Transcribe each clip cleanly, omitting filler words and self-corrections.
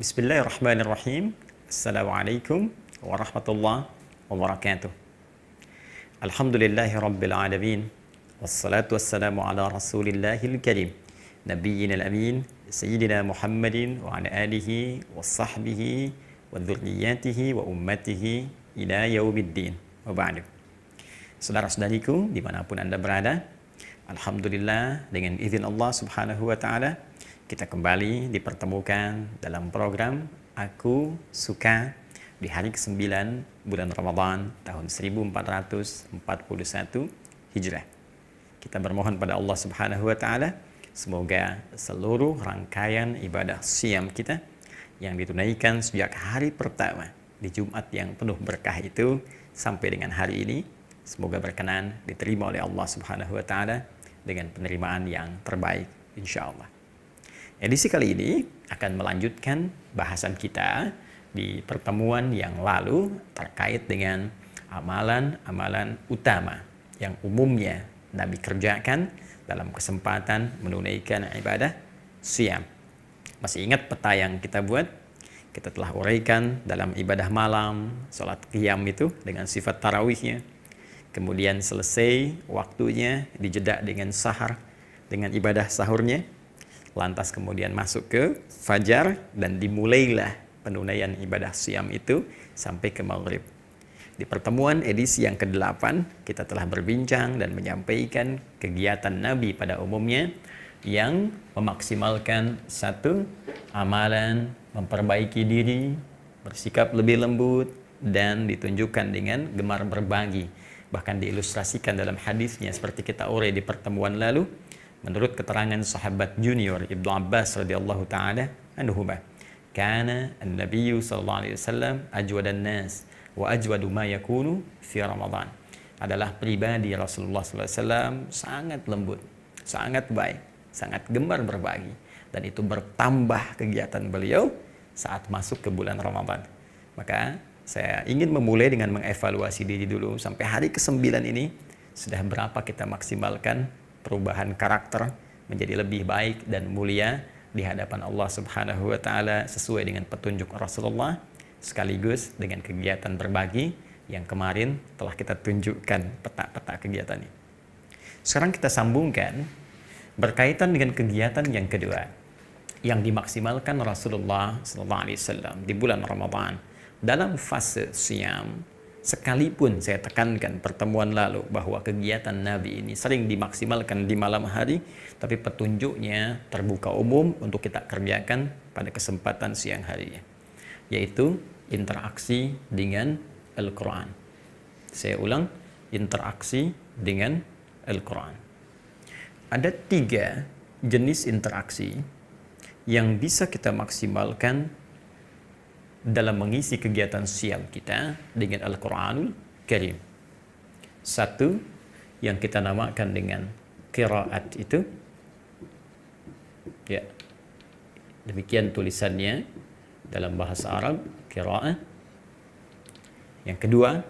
Bismillahirrahmanirrahim. Assalamualaikum warahmatullahi wabarakatuh. Alhamdulillahi rabbil alamin. Wassalatu wassalamu ala rasulillahil karim. Nabiyyina al-amin. Sayyidina Muhammadin wa ala alihi wa sahbihi wa dhurriyyatihi wa ummatihi ila yaumiddin. Wa ba'du. Saudara-saudariku dimanapun Anda berada, Alhamdulillah dengan izin Allah subhanahu wa ta'ala kita kembali dipertemukan dalam program Aku Suka di hari ke-9 bulan Ramadan tahun 1441 Hijrah. Kita bermohon pada Allah subhanahu wa ta'ala semoga seluruh rangkaian ibadah siam kita yang ditunaikan sejak hari pertama di Jumat yang penuh berkah itu sampai dengan hari ini semoga berkenan diterima oleh Allah subhanahu wa ta'ala dengan penerimaan yang terbaik insyaallah. Edisi kali ini akan melanjutkan bahasan kita di pertemuan yang lalu terkait dengan amalan-amalan utama yang umumnya Nabi kerjakan dalam kesempatan menunaikan ibadah siam. Masih ingat peta yang kita buat? Kita telah uraikan dalam ibadah malam, sholat qiyam itu dengan sifat tarawihnya. Kemudian selesai waktunya dijeda dengan sahar, dengan ibadah sahurnya. Lantas kemudian masuk ke fajar dan dimulailah penunaian ibadah siam itu sampai ke maghrib. Di pertemuan edisi yang ke-8 kita telah berbincang dan menyampaikan kegiatan Nabi pada umumnya yang memaksimalkan satu amalan, memperbaiki diri, bersikap lebih lembut dan ditunjukkan dengan gemar berbagi. Bahkan diilustrasikan dalam hadisnya seperti kita urai di pertemuan lalu. Menurut keterangan sahabat junior Ibnu Abbas radhiyallahu taala anhuma, kana an-nabiyyu sallallahu alaihi wasallam ajwadan nas wa ajwadu ma yakunu fi Ramadan. Adalah pribadi Rasulullah sallallahu alaihi wasallam sangat lembut, sangat baik, sangat gemar berbagi dan itu bertambah kegiatan beliau saat masuk ke bulan Ramadan. Maka saya ingin memulai dengan mengevaluasi diri dulu sampai hari ke-9 ini sudah berapa kita maksimalkan perubahan karakter menjadi lebih baik dan mulia di hadapan Allah subhanahu wa ta'ala sesuai dengan petunjuk Rasulullah sekaligus dengan kegiatan berbagi yang kemarin telah kita tunjukkan peta-peta kegiatannya. Sekarang kita sambungkan berkaitan dengan kegiatan yang kedua yang dimaksimalkan Rasulullah SAW di bulan Ramadan dalam fase siam. Sekalipun saya tekankan pertemuan lalu bahwa kegiatan Nabi ini sering dimaksimalkan di malam hari, tapi petunjuknya terbuka umum untuk kita kerjakan pada kesempatan siang harinya, yaitu interaksi dengan Al-Quran. Saya ulang, interaksi dengan Al-Quran. Ada 3 jenis interaksi yang bisa kita maksimalkan dalam mengisi kegiatan siam kita dengan Al-Quranul Karim. Satu yang kita namakan dengan qiraat itu, ya, demikian tulisannya dalam bahasa Arab, qiraat. Yang kedua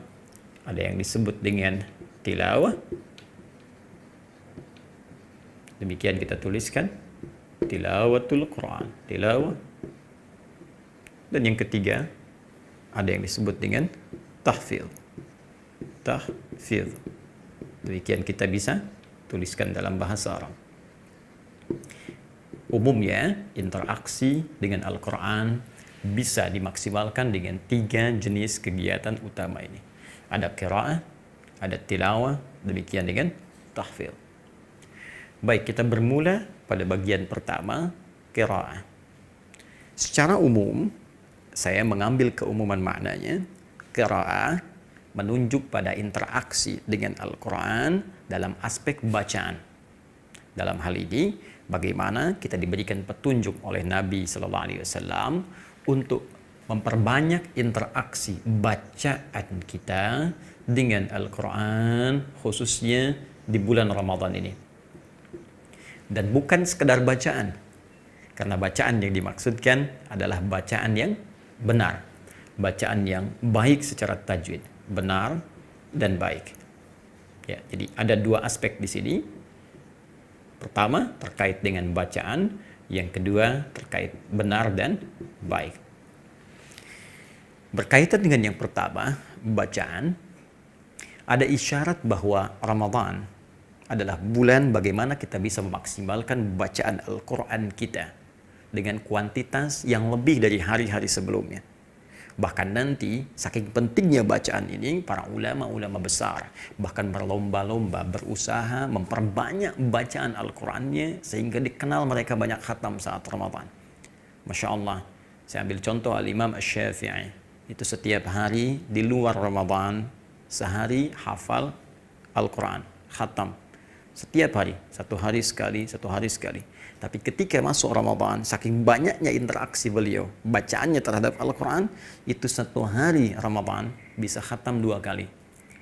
ada yang disebut dengan tilawah, demikian kita tuliskan tilawatul Quran, tilawah. Dan yang ketiga, ada yang disebut dengan tahfidz. Tahfidz. Demikian kita bisa tuliskan dalam bahasa Arab. Umumnya, interaksi dengan Al-Quran bisa dimaksimalkan dengan 3 jenis kegiatan utama ini. Ada qiraah, ada tilawah, demikian dengan tahfidz. Baik, kita bermula pada bagian pertama, qiraah. Secara umum, saya mengambil keumuman maknanya, qiraah menunjuk pada interaksi dengan Al-Quran dalam aspek bacaan. Dalam hal ini, bagaimana kita diberikan petunjuk oleh Nabi SAW untuk memperbanyak interaksi bacaan kita dengan Al-Quran, khususnya di bulan Ramadan ini. Dan bukan sekedar bacaan, karena bacaan yang dimaksudkan adalah bacaan yang benar, bacaan yang baik secara tajwid, benar dan baik. Ya, jadi ada 2 aspek di sini. Pertama terkait dengan bacaan, Yang kedua terkait benar dan baik. Berkaitan dengan yang pertama, bacaan, ada isyarat bahwa Ramadan adalah bulan bagaimana kita bisa memaksimalkan bacaan Al-Quran kita dengan kuantitas yang lebih dari hari-hari sebelumnya. Bahkan nanti, saking pentingnya bacaan ini, para ulama-ulama besar bahkan berlomba-lomba berusaha memperbanyak bacaan Al-Qurannya sehingga dikenal mereka banyak khatam saat Ramadan. Masya Allah, saya ambil contoh Al-Imam Asy-Syafi'i. Itu setiap hari di luar Ramadan, sehari hafal Al-Quran, khatam. Setiap hari, satu hari sekali, satu hari sekali. Tapi ketika masuk Ramadan, saking banyaknya interaksi beliau, bacaannya terhadap Al-Quran, itu satu hari Ramadan bisa khatam 2 kali.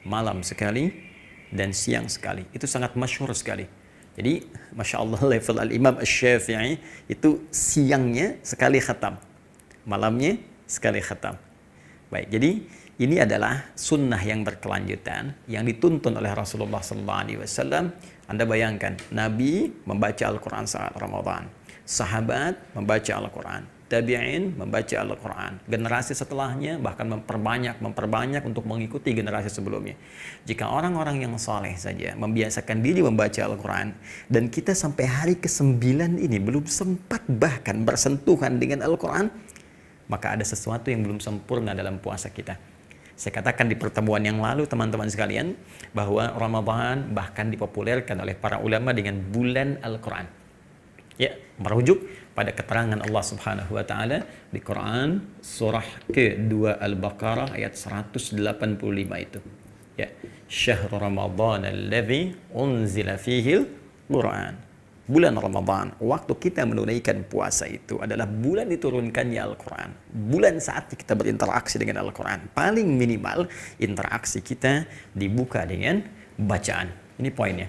Malam sekali dan siang sekali. Itu sangat masyhur sekali. Jadi, Masya Allah, level Al-Imam Asy-Syafi'i itu siangnya sekali khatam. Malamnya sekali khatam. Baik, jadi ini adalah sunnah yang berkelanjutan yang dituntun oleh Rasulullah SAW. Anda bayangkan, Nabi membaca Al-Quran saat Ramadan, sahabat membaca Al-Quran, tabi'in membaca Al-Quran, generasi setelahnya bahkan memperbanyak untuk mengikuti generasi sebelumnya. Jika orang-orang yang saleh saja membiasakan diri membaca Al-Quran, dan kita sampai hari ke-9 ini belum sempat bahkan bersentuhan dengan Al-Quran, maka ada sesuatu yang belum sempurna dalam puasa kita. Saya katakan di pertemuan yang lalu, teman-teman sekalian, bahwa Ramadan bahkan dipopulerkan oleh para ulama dengan bulan Al-Quran. Ya, merujuk pada keterangan Allah Subhanahu wa taala di Quran surah ke-2 Al-Baqarah ayat 185 itu. Ya, syahrul Ramadan alladzi unzila fihi al-Quran. Bulan Ramadan, waktu kita menunaikan puasa itu adalah bulan diturunkannya Al-Quran. Bulan saat kita berinteraksi dengan Al-Quran. Paling minimal interaksi kita dibuka dengan bacaan. Ini poinnya.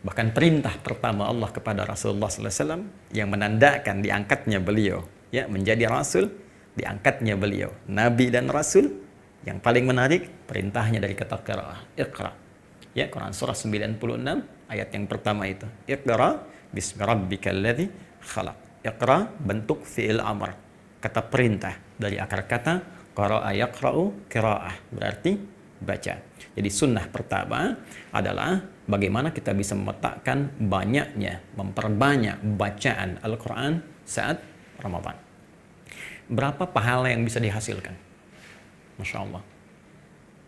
Bahkan perintah pertama Allah kepada Rasulullah SAW yang menandakan diangkatnya beliau, ya, menjadi Rasul, diangkatnya beliau, Nabi dan Rasul. Yang paling menarik, perintahnya dari kata qiraah, Iqra. Ya, Quran surah 96 ayat yang pertama itu. Iqra bismi rabbikal ladzi khalaq. Iqra bentuk fi'il amr, kata perintah dari akar kata qara'a yaqra'u qira'ah, berarti baca. Jadi sunnah pertama adalah bagaimana kita bisa memetakan banyaknya, memperbanyak bacaan Al-Quran saat Ramadan. Berapa pahala yang bisa dihasilkan? Masya Allah.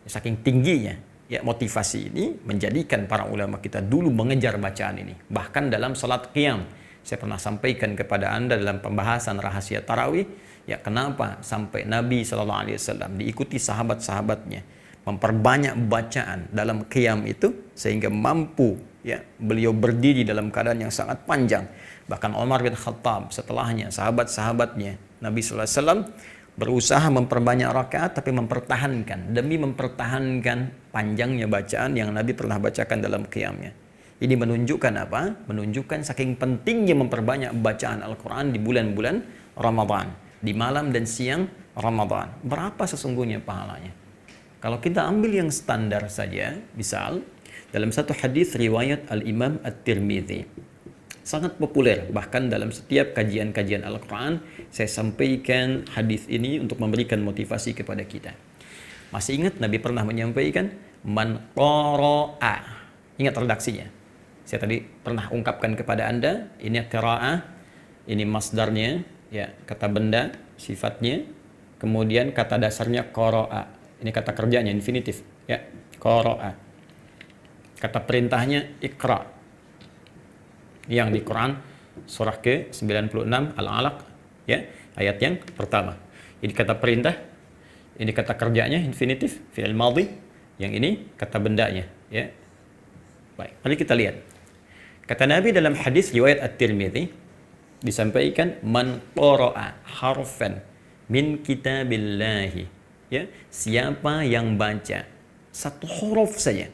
Saking tingginya ya motivasi ini menjadikan para ulama kita dulu mengejar bacaan ini. Bahkan dalam salat qiyam, saya pernah sampaikan kepada Anda dalam pembahasan rahasia tarawih, ya kenapa sampai Nabi SAW diikuti sahabat-sahabatnya memperbanyak bacaan dalam qiyam itu sehingga mampu ya beliau berdiri dalam keadaan yang sangat panjang. Bahkan Umar bin Khattab setelahnya, sahabat-sahabatnya, Nabi SAW berusaha memperbanyak rakaat tapi mempertahankan, demi mempertahankan panjangnya bacaan yang Nabi pernah bacakan dalam qiyamnya. Ini menunjukkan apa? Menunjukkan saking pentingnya memperbanyak bacaan Al-Quran di bulan-bulan Ramadan, di malam dan siang Ramadan. Berapa sesungguhnya pahalanya? Kalau kita ambil yang standar saja, misal dalam satu hadis riwayat Al-Imam At-Tirmidzi, sangat populer, bahkan dalam setiap kajian-kajian Al-Quran saya sampaikan hadis ini untuk memberikan motivasi kepada kita. Masih ingat Nabi pernah menyampaikan man qara'a, ingat redaksinya, saya tadi pernah ungkapkan kepada Anda, ini qira'ah, ini masdarnya, ya kata benda, sifatnya, kemudian kata dasarnya qara'a, ini kata kerjanya, infinitif, ya qara'a, kata perintahnya iqra, yang di Quran surah ke-96 Al-Alaq, ya ayat yang pertama. Ini kata perintah, ini kata kerjanya infinitif fi'il madhi, yang ini kata bendanya, ya. Baik, mari kita lihat. Kata Nabi dalam hadis riwayat At-Tirmidzi disampaikan man qara'a harfan min kitabillahi, ya, siapa yang baca satu huruf saja.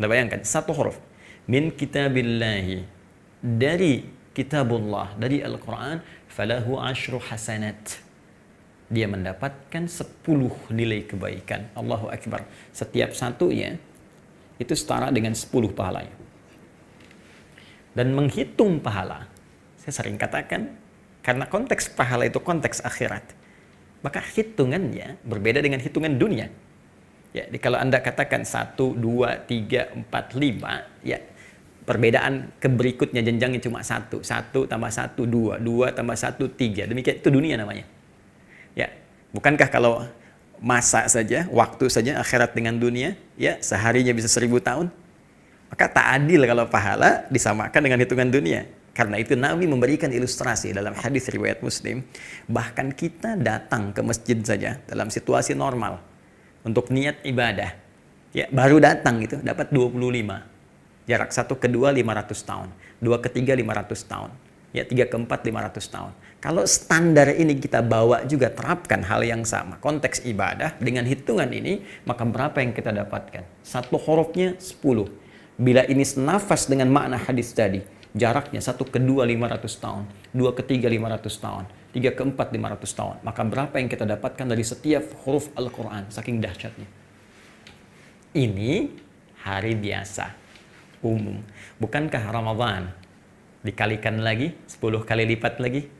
Anda bayangkan satu huruf min kitabillahi, dari kitabullah, dari Al-Quran, falahu asyru hasanat, dia mendapatkan 10 nilai kebaikan. Allahu Akbar. Setiap satunya itu setara dengan 10 pahalanya. dan menghitung pahala. Saya sering katakan, karena konteks pahala itu konteks akhirat, maka hitungannya berbeda dengan hitungan dunia. Ya, jadi kalau Anda katakan 1, 2, 3, 4, 5, ya perbedaan ke berikutnya jenjangnya cuma 1 tambah 1, 2 tambah 1, 3. Demikian, itu dunia namanya. Ya, bukankah kalau masa saja, waktu saja akhirat dengan dunia, ya seharinya bisa 1000 tahun? Maka tak adil kalau pahala disamakan dengan hitungan dunia. Karena itu Nabi memberikan ilustrasi dalam hadis riwayat Muslim, bahkan kita datang ke masjid saja dalam situasi normal untuk niat ibadah, ya baru datang itu dapat 25. Jarak 1 ke 2 500 tahun, 2 ke 3 500 tahun, ya 3 ke 4 500 tahun. Kalau standar ini kita bawa juga terapkan hal yang sama, konteks ibadah dengan hitungan ini, maka berapa yang kita dapatkan? Satu hurufnya 10. Bila ini senafas dengan makna hadis tadi, jaraknya 1 ke 2 500 tahun, 2 ke 3 500 tahun, 3 ke 4 500 tahun. Maka berapa yang kita dapatkan dari setiap huruf Al-Quran, saking dahsyatnya. Ini hari biasa, umum. Bukankah Ramadan dikalikan lagi, 10 kali lipat lagi?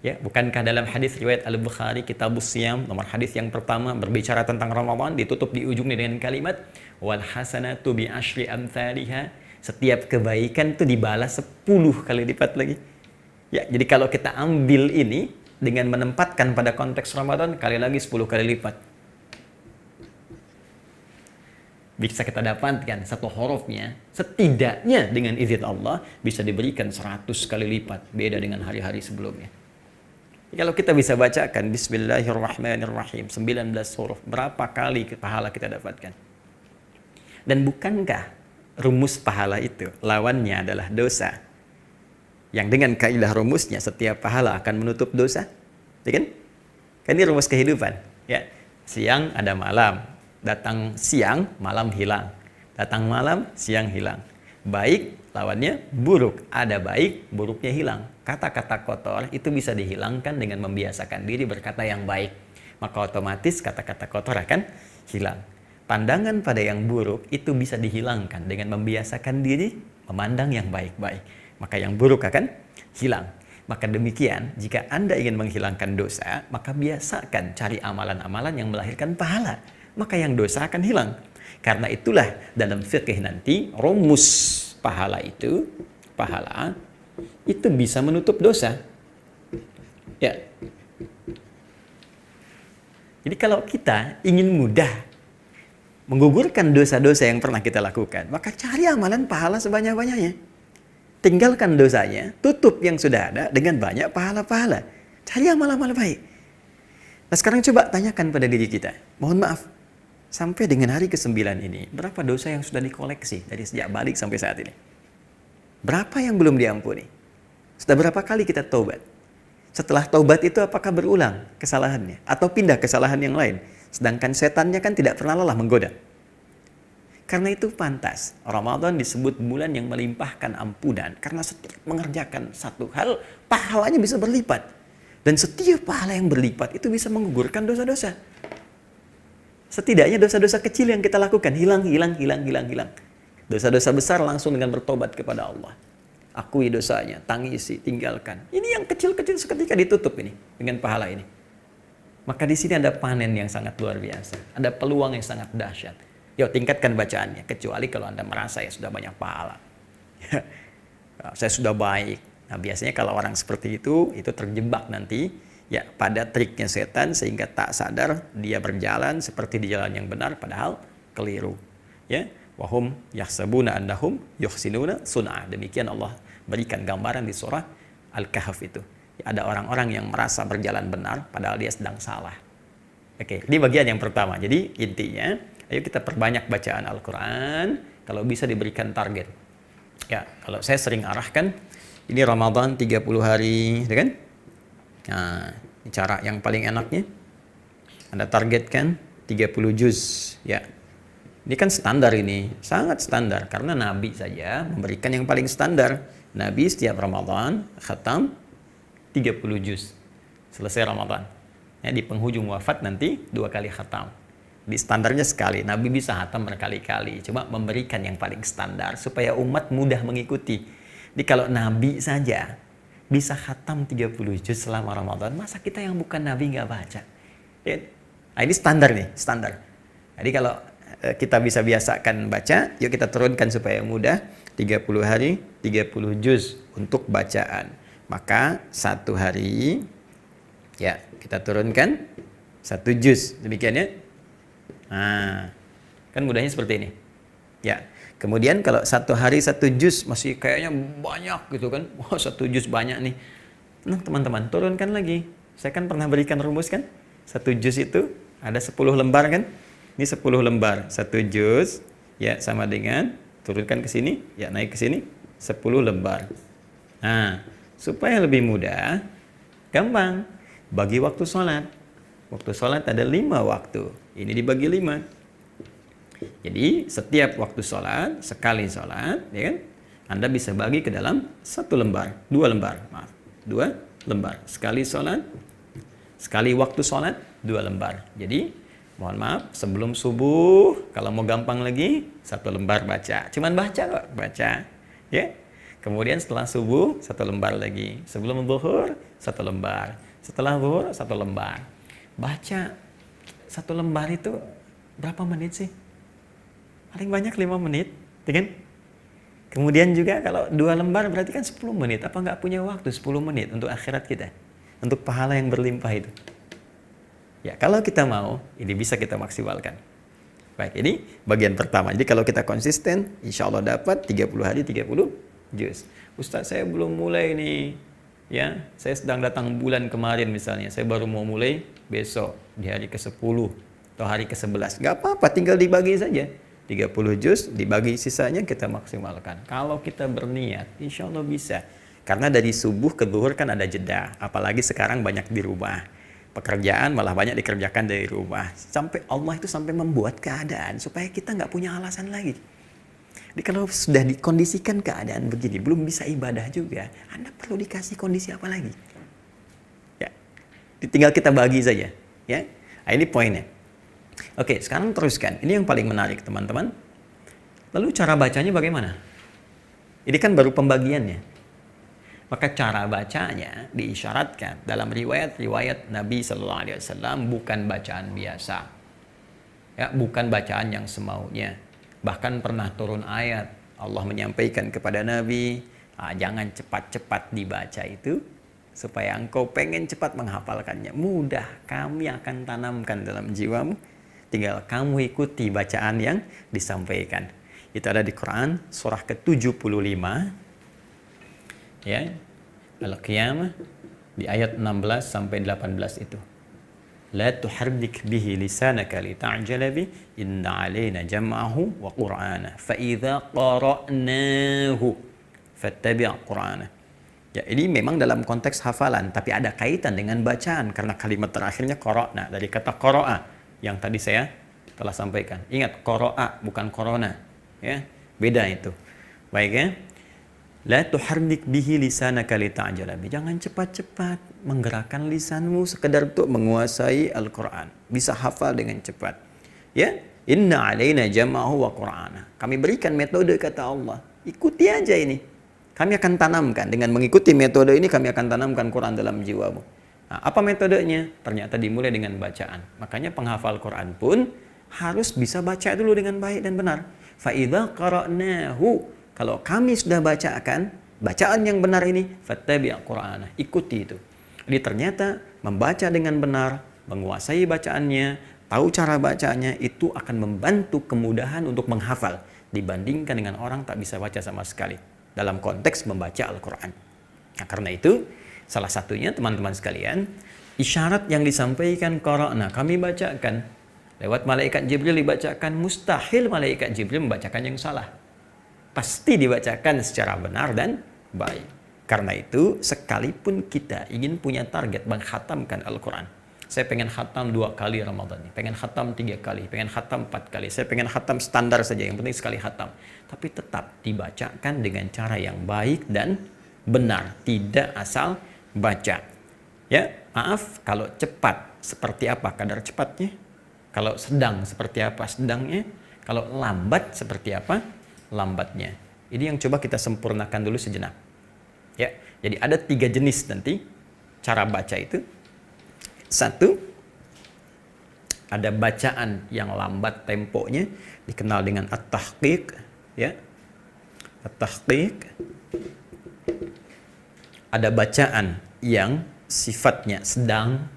Ya, bukankah dalam hadis riwayat Al-Bukhari Kitabus Shiyam nomor hadis yang pertama berbicara tentang Ramadan, ditutup di ujungnya dengan kalimat wal hasanatu bi asyri amsalihha, setiap kebaikan itu dibalas 10 kali lipat lagi. Ya, jadi kalau kita ambil ini dengan menempatkan pada konteks Ramadan, kali lagi 10 kali lipat. Bisa kita dapatkan satu hurufnya setidaknya dengan izin Allah bisa diberikan 100 kali lipat, beda dengan hari-hari sebelumnya. Kalau kita bisa bacakan Bismillahirrahmanirrahim 19 huruf, berapa kali pahala kita dapatkan? Dan bukankah rumus pahala itu lawannya adalah dosa? Yang dengan kaidah rumusnya setiap pahala akan menutup dosa, ya kan? Kan ini rumus kehidupan, ya. Siang ada malam, datang siang, malam hilang. Datang malam, siang hilang. Baik lawannya buruk, ada baik, buruknya hilang. Kata-kata kotor itu bisa dihilangkan dengan membiasakan diri berkata yang baik. Maka otomatis kata-kata kotor akan hilang. Pandangan pada yang buruk itu bisa dihilangkan dengan membiasakan diri memandang yang baik-baik. Maka yang buruk akan hilang. Maka demikian, jika Anda ingin menghilangkan dosa, maka biasakan cari amalan-amalan yang melahirkan pahala. Maka yang dosa akan hilang. Karena itulah dalam fikih nanti, rumus pahala itu bisa menutup dosa. Ya. Jadi kalau kita ingin mudah menggugurkan dosa-dosa yang pernah kita lakukan, maka cari amalan pahala sebanyak-banyaknya. Tinggalkan dosanya, tutup yang sudah ada dengan banyak pahala-pahala. Cari amal-amal baik. Nah sekarang coba tanyakan pada diri kita, mohon maaf, sampai dengan hari ke-9 ini, berapa dosa yang sudah dikoleksi dari sejak balik sampai saat ini? Berapa yang belum diampuni? Sudah berapa kali kita taubat? Setelah taubat itu apakah berulang kesalahannya? Atau pindah kesalahan yang lain? Sedangkan setannya kan tidak pernah lelah menggoda. Karena itu pantas Ramadan disebut bulan yang melimpahkan ampunan. Karena setiap mengerjakan satu hal, pahalanya bisa berlipat. Dan setiap pahala yang berlipat itu bisa menggugurkan dosa-dosa. Setidaknya dosa-dosa kecil yang kita lakukan hilang. Dosa-dosa besar langsung dengan bertobat kepada Allah. Akui dosanya, tangisi, tinggalkan. Ini yang kecil-kecil seketika ditutup ini dengan pahala ini. Maka di sini ada panen yang sangat luar biasa. Ada peluang yang sangat dahsyat. Yuk tingkatkan bacaannya. Kecuali kalau Anda merasa ya sudah banyak pahala. Saya sudah baik. Nah biasanya kalau orang seperti itu terjebak nanti ya pada triknya setan sehingga tak sadar dia berjalan seperti di jalan yang benar padahal keliru. Ya, wahum yahsabuna annahum yuhsinuna sun'a. Demikian Allah berikan gambaran di surah Al-Kahf itu. Ya, ada orang-orang yang merasa berjalan benar padahal dia sedang salah. Oke, ini bagian yang pertama. Jadi intinya, ayo kita perbanyak bacaan Al-Quran. Kalau bisa diberikan target. Ya, kalau saya sering arahkan, ini Ramadan 30 hari, ya kan? Nah, ini cara yang paling enaknya. Anda targetkan 30 juz. Ya, ini kan standar ini, sangat standar. Karena Nabi saja memberikan yang paling standar. Nabi setiap Ramadan khatam 30 juz. Selesai Ramadan. Ya, di penghujung wafat nanti 2 kali khatam. Di standarnya sekali. Nabi bisa khatam berkali-kali. Cuma memberikan yang paling standar supaya umat mudah mengikuti. Jadi kalau Nabi saja bisa khatam 30 juz selama Ramadan, masa kita yang bukan Nabi nggak baca? Ya. Nah, ini standar nih, standar. Jadi kalau kita bisa biasakan baca, yuk kita turunkan supaya mudah. 30 hari, 30 juz untuk bacaan. Maka satu hari, ya kita turunkan 1 juz. Demikian ya. Nah, kan mudahnya seperti ini. Ya. Kemudian kalau satu hari 1 juz masih kayaknya banyak gitu kan. Wah, 1 juz banyak nih. Nah, teman-teman, turunkan lagi. Saya kan pernah berikan rumus kan. 1 juz itu ada 10 lembar kan. Ini 10 lembar. 1 juz ya sama dengan turunkan ke sini, ya naik ke sini 10 lembar. Nah, supaya lebih mudah, gampang. Bagi waktu sholat. Waktu sholat ada 5 waktu. Ini dibagi 5. Jadi setiap waktu sholat, sekali sholat, ya kan, Anda bisa bagi ke dalam 1 lembar, 2 lembar, maaf, 2 lembar. Sekali sholat, sekali waktu sholat, 2 lembar. Jadi, mohon maaf, sebelum subuh, kalau mau gampang lagi, 1 lembar baca. Cuman baca kok, baca. Ya. Kemudian setelah subuh, 1 lembar lagi. Sebelum zuhur, 1 lembar. Setelah zuhur, 1 lembar. Baca 1 lembar itu berapa menit sih? Paling banyak 5 menit, ya kan? Kemudian juga kalau 2 lembar berarti kan 10 menit. Apa nggak punya waktu 10 menit untuk akhirat kita? Untuk pahala yang berlimpah itu. Ya, kalau kita mau, ini bisa kita maksimalkan. Baik, ini bagian pertama. Jadi kalau kita konsisten, insya Allah dapat 30 hari 30 juz. Ustaz, saya belum mulai nih. Ya, saya sedang datang bulan kemarin misalnya. Saya baru mau mulai besok di hari ke-10 atau hari ke-11. Nggak apa-apa, tinggal dibagi saja. 30 juz dibagi sisanya kita maksimalkan. Kalau kita berniat, insya Allah bisa. Karena dari subuh ke zuhur kan ada jeda. Apalagi sekarang banyak di rumah. Pekerjaan malah banyak dikerjakan dari rumah. Sampai Allah itu sampai membuat keadaan supaya kita nggak punya alasan lagi. Jadi kalau sudah dikondisikan keadaan begini, belum bisa ibadah juga, Anda perlu dikasih kondisi apa lagi? Ya, tinggal kita bagi saja. Ya, nah, ini poinnya. Oke, sekarang teruskan. Ini yang paling menarik, teman-teman. Lalu cara bacanya bagaimana? Ini kan baru pembagiannya. Maka cara bacanya diisyaratkan dalam riwayat-riwayat Nabi Sallallahu Alaihi Wasallam bukan bacaan biasa, ya, bukan bacaan yang semaunya. Bahkan pernah turun ayat Allah menyampaikan kepada Nabi, jangan cepat-cepat dibaca itu, supaya engkau pengen cepat menghafalkannya. Mudah, kami akan tanamkan dalam jiwamu. Tinggal kamu ikuti bacaan yang disampaikan. Itu ada di Quran surah ke-75. Ya, Al-Qiyamah di ayat 16 sampai 18 itu. La tuharrik bihi lisanaka lita'jala bi inna 'alaina jam'ahu wa qur'ana fa idza qara'nahu fattabi' qur'ana. Ya, ini memang dalam konteks hafalan tapi ada kaitan dengan bacaan karena kalimat terakhirnya qara'na dari kata qara'a yang tadi saya telah sampaikan. Ingat, qara'a bukan corona, ya. Beda itu. Baik ya. La tuharrik bihi lisanaka lita'jala bi. Jangan cepat-cepat menggerakkan lisanmu sekedar untuk menguasai Al-Qur'an. Bisa hafal dengan cepat. Ya, inna 'alaina jam'ahu wa qur'ana. Kami berikan metode kata Allah. Ikuti aja ini. Kami akan tanamkan dengan mengikuti metode ini, kami akan tanamkan Quran dalam jiwamu. Nah, apa metodenya? Ternyata dimulai dengan bacaan. Makanya penghafal Quran pun harus bisa baca dulu dengan baik dan benar. Fa idza qara'nahu. Kalau kami sudah bacakan bacaan yang benar ini, fattabi' qur'ana, ikuti itu. Jadi ternyata membaca dengan benar, menguasai bacaannya, tahu cara bacanya, itu akan membantu kemudahan untuk menghafal dibandingkan dengan orang tak bisa baca sama sekali dalam konteks membaca Al-Quran. Nah, karena itu salah satunya teman-teman sekalian, isyarat yang disampaikan qara'na, kami bacakan lewat malaikat Jibril dibacakan, mustahil malaikat Jibril membacakan yang salah. Pasti dibacakan secara benar dan baik. Karena itu, sekalipun kita ingin punya target menghatamkan Al-Quran. Saya pengen khatam 2 kali Ramadan ini, pengen khatam 3 kali, pengen khatam 4 kali. Saya pengen khatam standar saja, yang penting sekali khatam. Tapi tetap dibacakan dengan cara yang baik dan benar, tidak asal baca. Ya, maaf kalau cepat seperti apa kadar cepatnya, kalau sedang seperti apa sedangnya, kalau lambat seperti apa lambatnya. Ini yang coba kita sempurnakan dulu sejenak. Ya, jadi ada 3 jenis nanti cara baca itu. Satu, ada bacaan yang lambat temponya, dikenal dengan at-tahqiq, ya. At-tahqiq. Ada bacaan yang sifatnya sedang,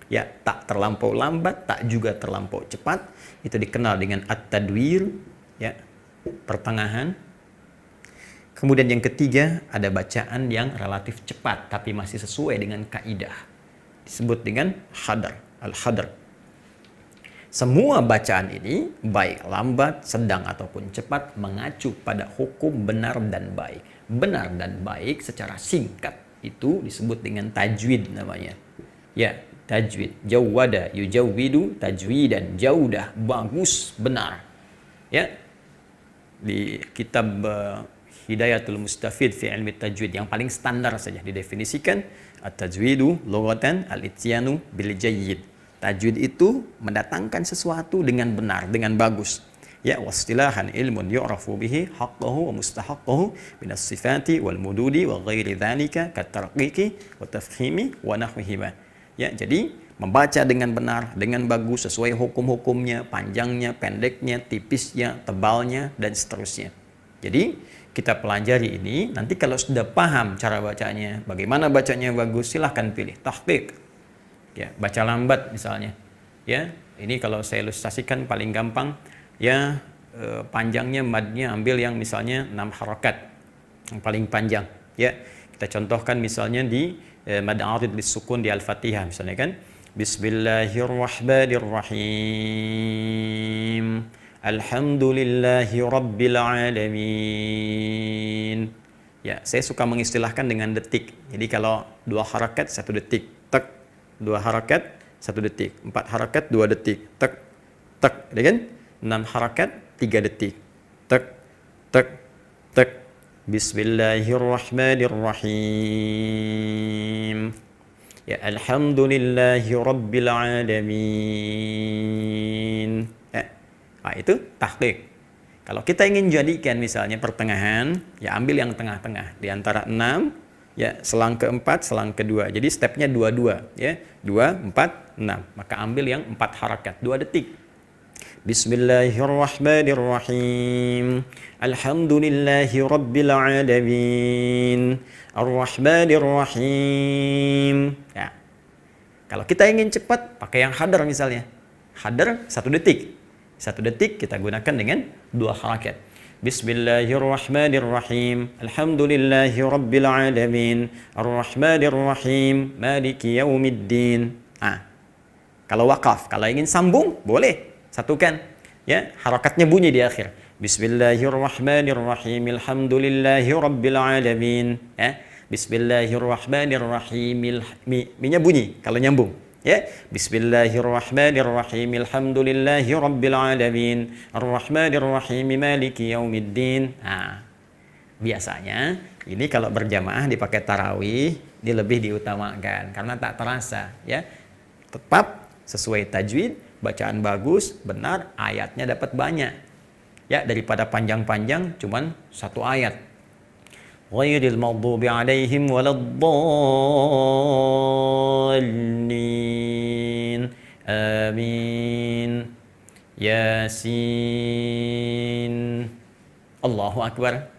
ya, tak terlampau lambat, tak juga terlampau cepat. Itu dikenal dengan at-tadwir, ya, pertengahan. Kemudian yang ketiga, ada bacaan yang relatif cepat tapi masih sesuai dengan kaidah. Disebut dengan hadar, al-hadar. Semua bacaan ini, baik lambat, sedang ataupun cepat, mengacu pada hukum benar dan baik. Benar dan baik secara singkat itu disebut dengan tajwid namanya. Ya, tajwid. Jawwada, yujawwidu, tajwidan, jaudah, bagus, benar. Ya, di kitab Hidayatul Mustafid fi ilmi tajwid yang paling standar saja didefinisikan, at-tajwidu lughatan al-ityanu bil jayyid. Tajwid itu mendatangkan sesuatu dengan benar, dengan bagus. Ya, wastilahan ilmun yu'rafu bihi haqqahu wa mustahaqqahu min as-sifati wal mududi wa ghairi dzalika kat tarqiqi wa tafhimi wa nahwihima. Ya, jadi membaca dengan benar, dengan bagus, sesuai hukum-hukumnya, panjangnya, pendeknya, tipisnya, tebalnya, dan seterusnya. Jadi, kita pelajari ini, nanti kalau sudah paham cara bacanya, bagaimana bacanya bagus, silahkan pilih tahqiq. Ya, baca lambat misalnya. Ya, ini kalau saya ilustrasikan paling gampang, ya, panjangnya madnya ambil yang misalnya 6 harakat, yang paling panjang. Ya, kita contohkan misalnya di mad arid lis sukun di Al-Fatihah misalnya kan. Bismillahirrahmanirrahim. Alhamdulillahi Rabbil Alamin. Ya, saya suka mengistilahkan dengan detik. Jadi kalau 2 harakat 1 detik, tek. 2 harakat 1 detik. 4 harakat 2 detik, tek, tek. Ya kan? 6 harakat 3 detik, tek, tek, tek. Bismillahirrahmanirrahim. Ya, Alhamdulillahi Rabbil Alamin. Nah, itu tahqiq. Kalau kita ingin jadikan misalnya pertengahan, ya ambil yang tengah-tengah di antara 6, ya, selang ke-4, selang ke-2. Jadi stepnya 2-2, ya. 2, 4, 6. Maka ambil yang 4 harakat, 2 detik. Bismillahirrahmanirrahim. Alhamdulillahi Rabbil Alamin. Ar-Rahmanirrahim. Ya. Kalau kita ingin cepat, pakai yang hadar misalnya. Hadar 1 detik. 1 detik kita gunakan dengan 2 harakat. Bismillahirrahmanirrahim. Alhamdulillahi Rabbil Alamin. Ar-Rahmanirrahim. Maliki yaumiddin. Kalau wakaf, kalau ingin sambung, boleh. Satukan. Ya, harakatnya bunyi di akhir. Bismillahirrahmanirrahim. Alhamdulillahi Rabbil Alamin. Ya. Bismillahirrahmanirrahim. Mi-nya bunyi kalau nyambung. Ya, Bismillahirrahmanirrahim. Alhamdulillahi Rabbil Alamin. Ar-Rahmanirrahim. Maliki yaumiddin. Biasanya ini kalau berjamaah dipakai tarawih, ini lebih diutamakan karena tak terasa, ya. Tetap sesuai tajwid, bacaan bagus, benar, ayatnya dapat banyak. Ya, daripada panjang-panjang cuman 1 ayat. Ghairil maghdubi alaihim waladdallin. Amin. Yasin. Allahu Akbar.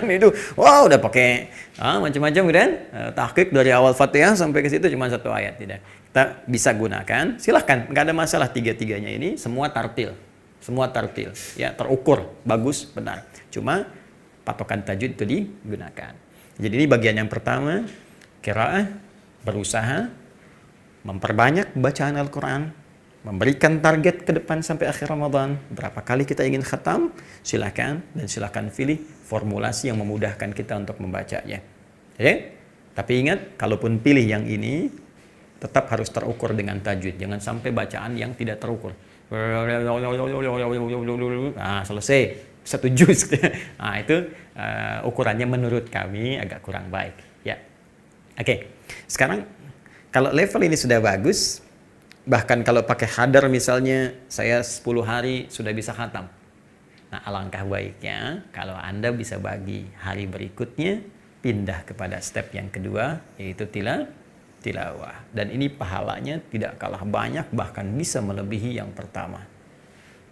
Itu, wow, udah pakai macam-macam kan? Tahqiq dari awal Fatihah sampai ke situ cuma 1 ayat, tidak. Kita bisa gunakan, silahkan, nggak ada masalah. 3-3-nya ini semua tartil, ya, terukur, bagus, benar. Cuma patokan tajwid itu digunakan. Jadi ini bagian yang pertama, qiraah, berusaha memperbanyak bacaan Al-Quran, memberikan target ke depan sampai akhir Ramadan. Berapa kali kita ingin khatam, silakan, dan silakan pilih formulasi yang memudahkan kita untuk membacanya. Oke? Tapi ingat, kalaupun pilih yang ini, tetap harus terukur dengan tajwid. Jangan sampai bacaan yang tidak terukur. Selesai. 1 juz. Itu ukurannya menurut kami agak kurang baik. Ya. Oke. Sekarang, kalau level ini sudah bagus, bahkan kalau pakai hadar misalnya, saya 10 hari sudah bisa khatam. Nah, alangkah baiknya kalau Anda bisa bagi hari berikutnya pindah kepada step yang kedua, yaitu tilawah. Dan ini pahalanya tidak kalah banyak, bahkan bisa melebihi yang pertama.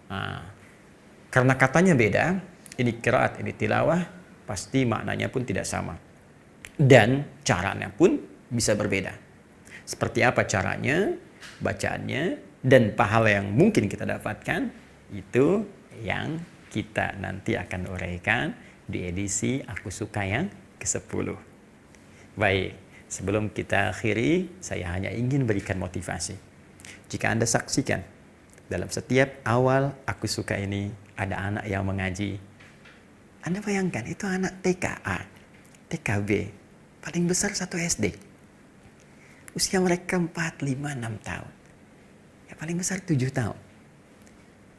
Nah, karena katanya beda, ini qiraat, ini tilawah, pasti maknanya pun tidak sama. Dan caranya pun bisa berbeda. Seperti apa caranya, bacaannya, dan pahala yang mungkin kita dapatkan, itu yang kita nanti akan uraikan di edisi Aku Suka yang ke-10. Baik, sebelum kita akhiri, saya hanya ingin berikan motivasi. Jika Anda saksikan, dalam setiap awal Aku Suka ini, ada anak yang mengaji. Anda bayangkan, itu anak TKA, TKB, paling besar 1 SD. Usia mereka 4, 5, 6 tahun. Ya paling besar 7 tahun.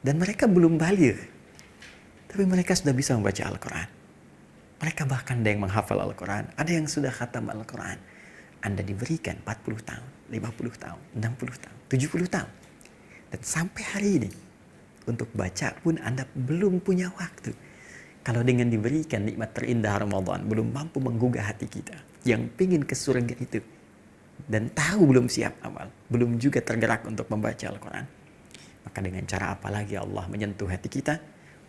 Dan mereka belum baligh. Tapi mereka sudah bisa membaca Al-Quran. Mereka bahkan ada yang menghafal Al-Quran. Ada yang sudah khatam Al-Quran. Anda diberikan 40 tahun, 50 tahun, 60 tahun, 70 tahun. Dan sampai hari ini, untuk baca pun Anda belum punya waktu. Kalau dengan diberikan nikmat terindah Ramadan, belum mampu menggugah hati kita. Yang pingin ke surga itu. Dan tahu belum siap amal. Belum juga tergerak untuk membaca Al-Quran. Maka dengan cara apa lagi Allah menyentuh hati kita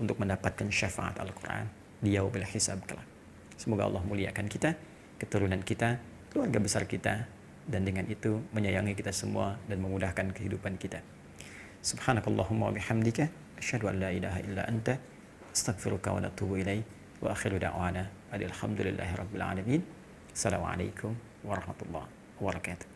untuk mendapatkan syafaat Al-Quran di yaumil hisab kelak. Semoga Allah muliakan kita, keturunan kita, keluarga besar kita, dan dengan itu menyayangi kita semua dan memudahkan kehidupan kita. Subhanakallahumma wa bihamdika asyhadu an la ilaha illa anta astaghfiruka wa atubu ilaik wa akhiru da'wana alhamdulillahi rabbil alamin. Assalamualaikum warahmatullahi wabarakatuh.